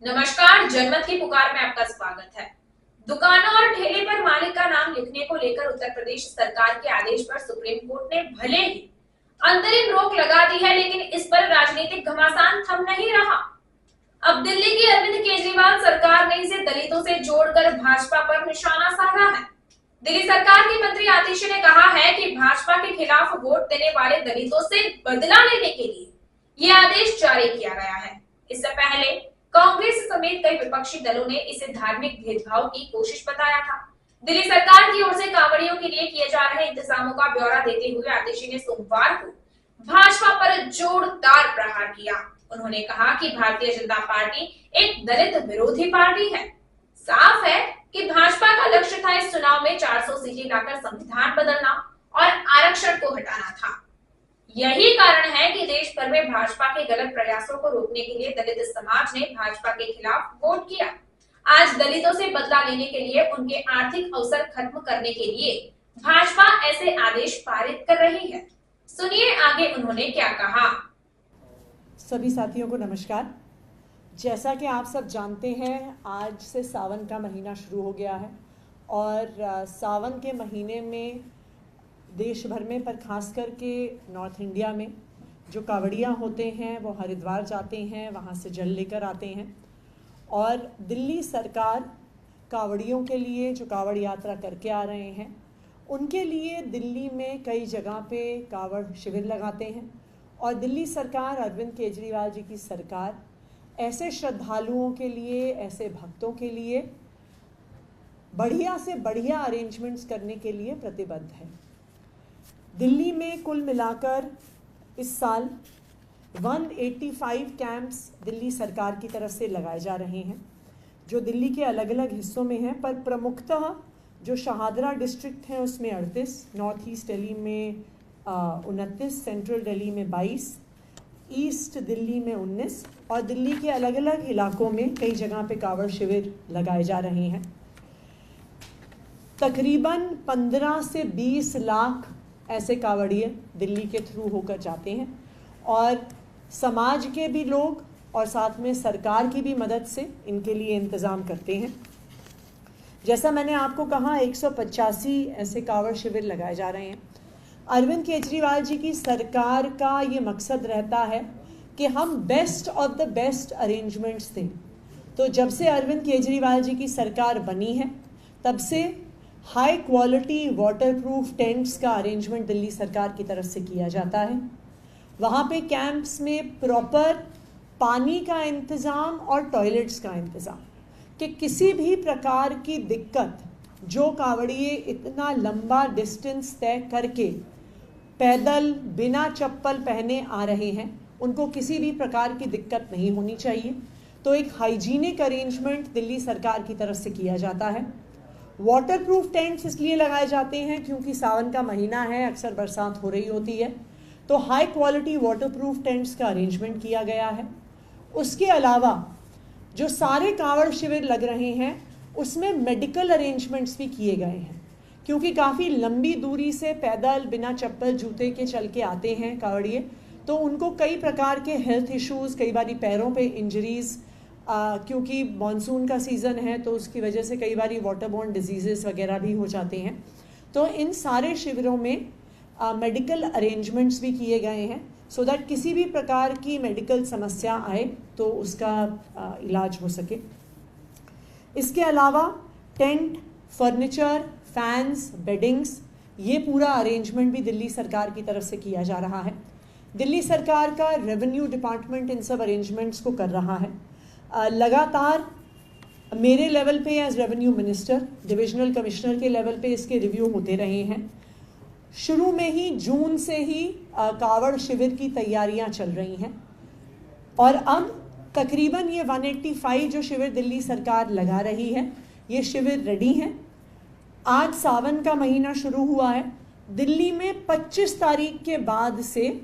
नमस्कार, जनमत की पुकार में आपका स्वागत है। दुकानों और ठेले पर मालिक का नाम लिखने को लेकर उत्तर प्रदेश सरकार के आदेश पर सुप्रीम कोर्ट ने भले ही अंतरिम रोक लगा दी है, लेकिन इस पर राजनीतिक घमासान थम नहीं रहा। अब दिल्ली की अरविंद केजरीवाल सरकार ने इसे दलितों से जोड़कर भाजपा पर निशाना साधा है। दिल्ली सरकार की मंत्री आतिशी ने कहा है कि भाजपा के खिलाफ वोट देने वाले दलितों से बदला लेने के लिए ये आदेश जारी किया गया है। इससे पहले कांग्रेस समेत कई विपक्षी दलों ने इसे धार्मिक भेदभाव की कोशिश बताया था। दिल्ली सरकार की ओर से कांवड़ियों के लिए किए जा रहे इंतजामों का ब्यौरा देते हुए आतिशी ने सोमवार को भाजपा पर जोरदार प्रहार किया। उन्होंने कहा कि भारतीय जनता पार्टी एक दलित विरोधी पार्टी है। साफ है कि भाजपा का लक्ष्य था इस चुनाव में 400 सीटें लाकर संविधान बदलना और आरक्षण को हटाना था। यही कारण है कि देश भर में भाजपा के गलत प्रयासों को रोकने के लिए दलित समाज ने भाजपा के खिलाफ वोट किया। आज दलितों से बदला लेने के लिए, उनके आर्थिक अवसर खत्म करने के लिए भाजपा ऐसे आदेश पारित कर रही है। सुनिए आगे उन्होंने क्या कहा। सभी साथियों को नमस्कार। जैसा कि आप सब जानते हैं, आज से सावन का महीना शुरू हो गया है और सावन के महीने में देश भर में, पर खास करके नॉर्थ इंडिया में जो कावड़ियाँ होते हैं वो हरिद्वार जाते हैं, वहाँ से जल लेकर आते हैं। और दिल्ली सरकार कावड़ियों के लिए, जो कावड़ यात्रा करके आ रहे हैं, उनके लिए दिल्ली में कई जगह पे कावड़ शिविर लगाते हैं। और दिल्ली सरकार, अरविंद केजरीवाल जी की सरकार, ऐसे श्रद्धालुओं के लिए, ऐसे भक्तों के लिए बढ़िया से बढ़िया अरेंजमेंट्स करने के लिए प्रतिबद्ध है। दिल्ली में कुल मिलाकर इस साल 185 कैंप्स दिल्ली सरकार की तरफ से लगाए जा रहे हैं, जो दिल्ली के अलग अलग हिस्सों में हैं। पर प्रमुखतः जो शहादरा डिस्ट्रिक्ट है उसमें 38, नॉर्थ ईस्ट दिल्ली में 29, सेंट्रल दिल्ली में 22, ईस्ट दिल्ली में 19 और दिल्ली के अलग अलग इलाकों में कई जगह पे कावड़ शिविर लगाए जा रहे हैं। तकरीबन 15 से 20 लाख ऐसे कावड़िए दिल्ली के थ्रू होकर जाते हैं और समाज के भी लोग और साथ में सरकार की भी मदद से इनके लिए इंतज़ाम करते हैं। जैसा मैंने आपको कहा, 185 ऐसे कावड़ शिविर लगाए जा रहे हैं। अरविंद केजरीवाल जी की सरकार का ये मकसद रहता है कि हम best of the best arrangements दें। तो जब से अरविंद केजरीवाल जी की सरकार बनी है, तब से हाई क्वालिटी वाटरप्रूफ टेंट्स का अरेंजमेंट दिल्ली सरकार की तरफ से किया जाता है। वहाँ पे कैंप्स में प्रॉपर पानी का इंतज़ाम और टॉयलेट्स का इंतज़ाम, कि किसी भी प्रकार की दिक्कत, जो कावड़िए इतना लंबा डिस्टेंस तय करके पैदल बिना चप्पल पहने आ रहे हैं, उनको किसी भी प्रकार की दिक्कत नहीं होनी चाहिए। तो एक हाइजीनिक अरेंजमेंट दिल्ली सरकार की तरफ से किया जाता है। वाटरप्रूफ टेंट्स इसलिए लगाए जाते हैं क्योंकि सावन का महीना है, अक्सर बरसात हो रही होती है, तो हाई क्वालिटी वाटरप्रूफ टेंट्स का अरेंजमेंट किया गया है। उसके अलावा जो सारे कावड़ शिविर लग रहे हैं उसमें मेडिकल अरेंजमेंट्स भी किए गए हैं, क्योंकि काफ़ी लंबी दूरी से पैदल बिना चप्पल जूते के चल के आते हैं कावड़िए, तो उनको कई प्रकार के हेल्थ इश्यूज़, कई बार पैरों पे इंजरीज़, क्योंकि मानसून का सीज़न है तो उसकी वजह से कई बार वाटरबोर्न डिजीज़ेस वगैरह भी हो जाते हैं। तो इन सारे शिविरों में मेडिकल अरेंजमेंट्स भी किए गए हैं, सो दैट किसी भी प्रकार की मेडिकल समस्या आए तो उसका इलाज हो सके। इसके अलावा टेंट, फर्नीचर, फैंस, बेडिंग्स, ये पूरा अरेंजमेंट भी दिल्ली सरकार की तरफ से किया जा रहा है। दिल्ली सरकार का रेवेन्यू डिपार्टमेंट इन सब अरेंजमेंट्स को कर रहा है। लगातार मेरे लेवल पे as revenue minister, divisional commissioner के लेवल पे इसके रिव्यू होते रहे हैं। शुरू में ही जून से ही कावड़ शिविर की तैयारियां चल रही हैं और अब तकरीबन ये 185 जो शिविर दिल्ली सरकार लगा रही है, ये शिविर रेडी हैं। आज सावन का महीना शुरू हुआ है। दिल्ली में 25 तारीख के बाद से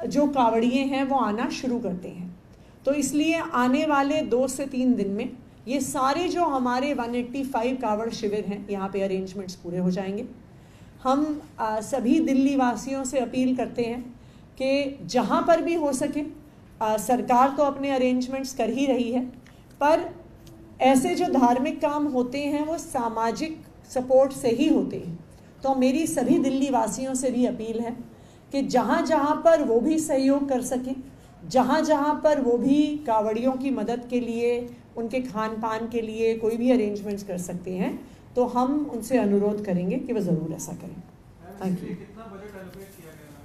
जो कावड़िए हैं वो आना शुरू करते हैं, तो इसलिए आने वाले 2 से 3 दिन में ये सारे जो हमारे 185 कावड़ शिविर हैं, यहाँ पे अरेंजमेंट्स पूरे हो जाएंगे। हम सभी दिल्ली वासियों से अपील करते हैं कि जहाँ पर भी हो सके, सरकार तो अपने अरेंजमेंट्स कर ही रही है, पर ऐसे जो धार्मिक काम होते हैं वो सामाजिक सपोर्ट से ही होते हैं। तो मेरी सभी दिल्ली वासियों से भी अपील है कि जहाँ जहाँ पर वो भी सहयोग कर सकें, जहाँ जहाँ पर वो भी कांवड़ियों की मदद के लिए, उनके खान पान के लिए कोई भी अरेंजमेंट्स कर सकते हैं, तो हम उनसे अनुरोध करेंगे कि वो ज़रूर ऐसा करें। Thank you. कितना बजट एलोकेट किया गया है?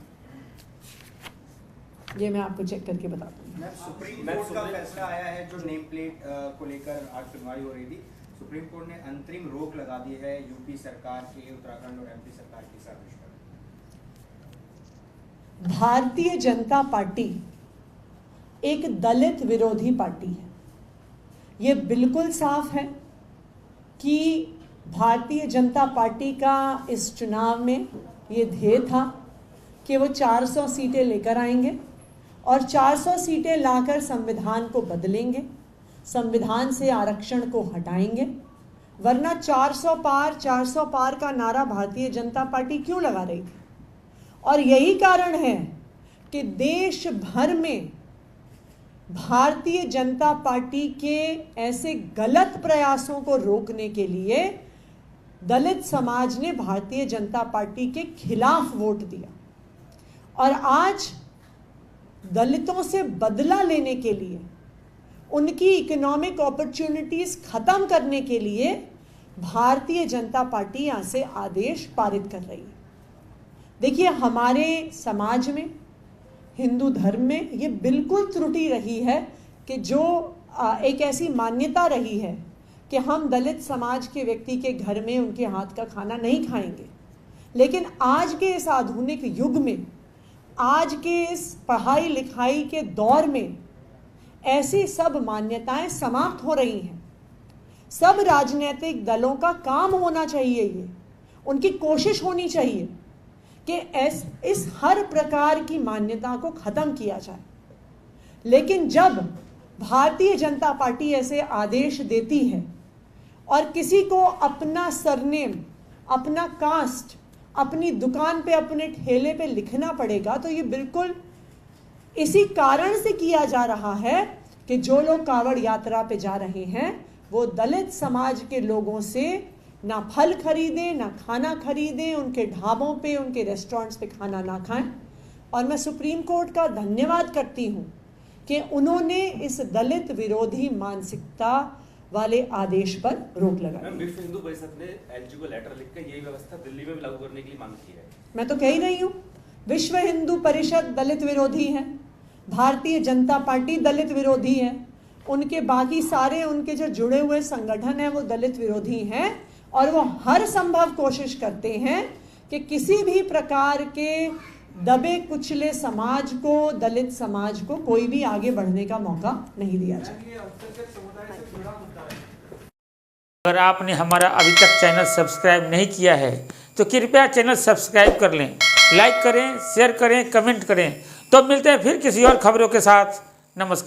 ये मैं आपको चेक करके बता दूँगी। मैम, सुप्रीम कोर्ट का फैसला आया है जो नेम प्लेट को लेकर आज सुनवाई हो रही थी। सुप्रीम कोर्ट ने अंतरिम रोक लगा दी है यूपी सरकार के, उत्तराखंड और एमपी सरकार की साजिश पर। भारतीय जनता पार्टी एक दलित विरोधी पार्टी है। ये बिल्कुल साफ है कि भारतीय जनता पार्टी का इस चुनाव में ये ध्येय था कि वो 400 सीटें लेकर आएंगे और 400 सीटें लाकर संविधान को बदलेंगे, संविधान से आरक्षण को हटाएंगे। वरना 400 पार का नारा भारतीय जनता पार्टी क्यों लगा रही थी? और यही कारण है कि देश भर में भारतीय जनता पार्टी के ऐसे गलत प्रयासों को रोकने के लिए दलित समाज ने भारतीय जनता पार्टी के खिलाफ वोट दिया। और आज दलितों से बदला लेने के लिए, उनकी इकोनॉमिक अपॉर्चुनिटीज खत्म करने के लिए भारतीय जनता पार्टी यहाँ से आदेश पारित कर रही है। देखिए, हमारे समाज में, हिंदू धर्म में ये बिल्कुल त्रुटि रही है कि जो एक ऐसी मान्यता रही है कि हम दलित समाज के व्यक्ति के घर में उनके हाथ का खाना नहीं खाएंगे। लेकिन आज के इस आधुनिक युग में, आज के इस पढ़ाई लिखाई के दौर में ऐसी सब मान्यताएं समाप्त हो रही हैं। सब राजनीतिक दलों का काम होना चाहिए, ये उनकी कोशिश होनी चाहिए कि इस हर प्रकार की मान्यता को खत्म किया जाए। लेकिन जब भारतीय जनता पार्टी ऐसे आदेश देती है और किसी को अपना सरनेम, अपना कास्ट अपनी दुकान पे, अपने ठेले पे लिखना पड़ेगा, तो ये बिल्कुल इसी कारण से किया जा रहा है कि जो लोग कांवड़ यात्रा पे जा रहे हैं वो दलित समाज के लोगों से ना फल खरीदें, ना खाना खरीदें, उनके ढाबों पे, उनके रेस्टोरेंट्स पे खाना ना खाएं। और मैं सुप्रीम कोर्ट का धन्यवाद करती हूं कि उन्होंने इस दलित विरोधी मानसिकता वाले आदेश पर रोक लगाई। विश्व हिंदू परिषद ने एलजी को लेटर लिखकर यही व्यवस्था दिल्ली में भी लागू करने के लिए मांग की है। मैं तो कह ही रही हूं, विश्व हिंदू परिषद दलित विरोधी है, भारतीय जनता पार्टी दलित विरोधी है, उनके बाकी सारे उनके जो जुड़े हुए संगठन हैं वो दलित विरोधी हैं। और वो हर संभव कोशिश करते हैं कि किसी भी प्रकार के दबे कुचले समाज को, दलित समाज को कोई भी आगे बढ़ने का मौका नहीं दिया जाए। ये अल्पसंख्यक समुदाय से जुड़ा मुद्दा है। अगर आपने हमारा अभी तक चैनल सब्सक्राइब नहीं किया है तो कृपया चैनल सब्सक्राइब कर लें, लाइक करें, शेयर करें, कमेंट करें। तो मिलते हैं फिर किसी और खबरों के साथ। नमस्कार।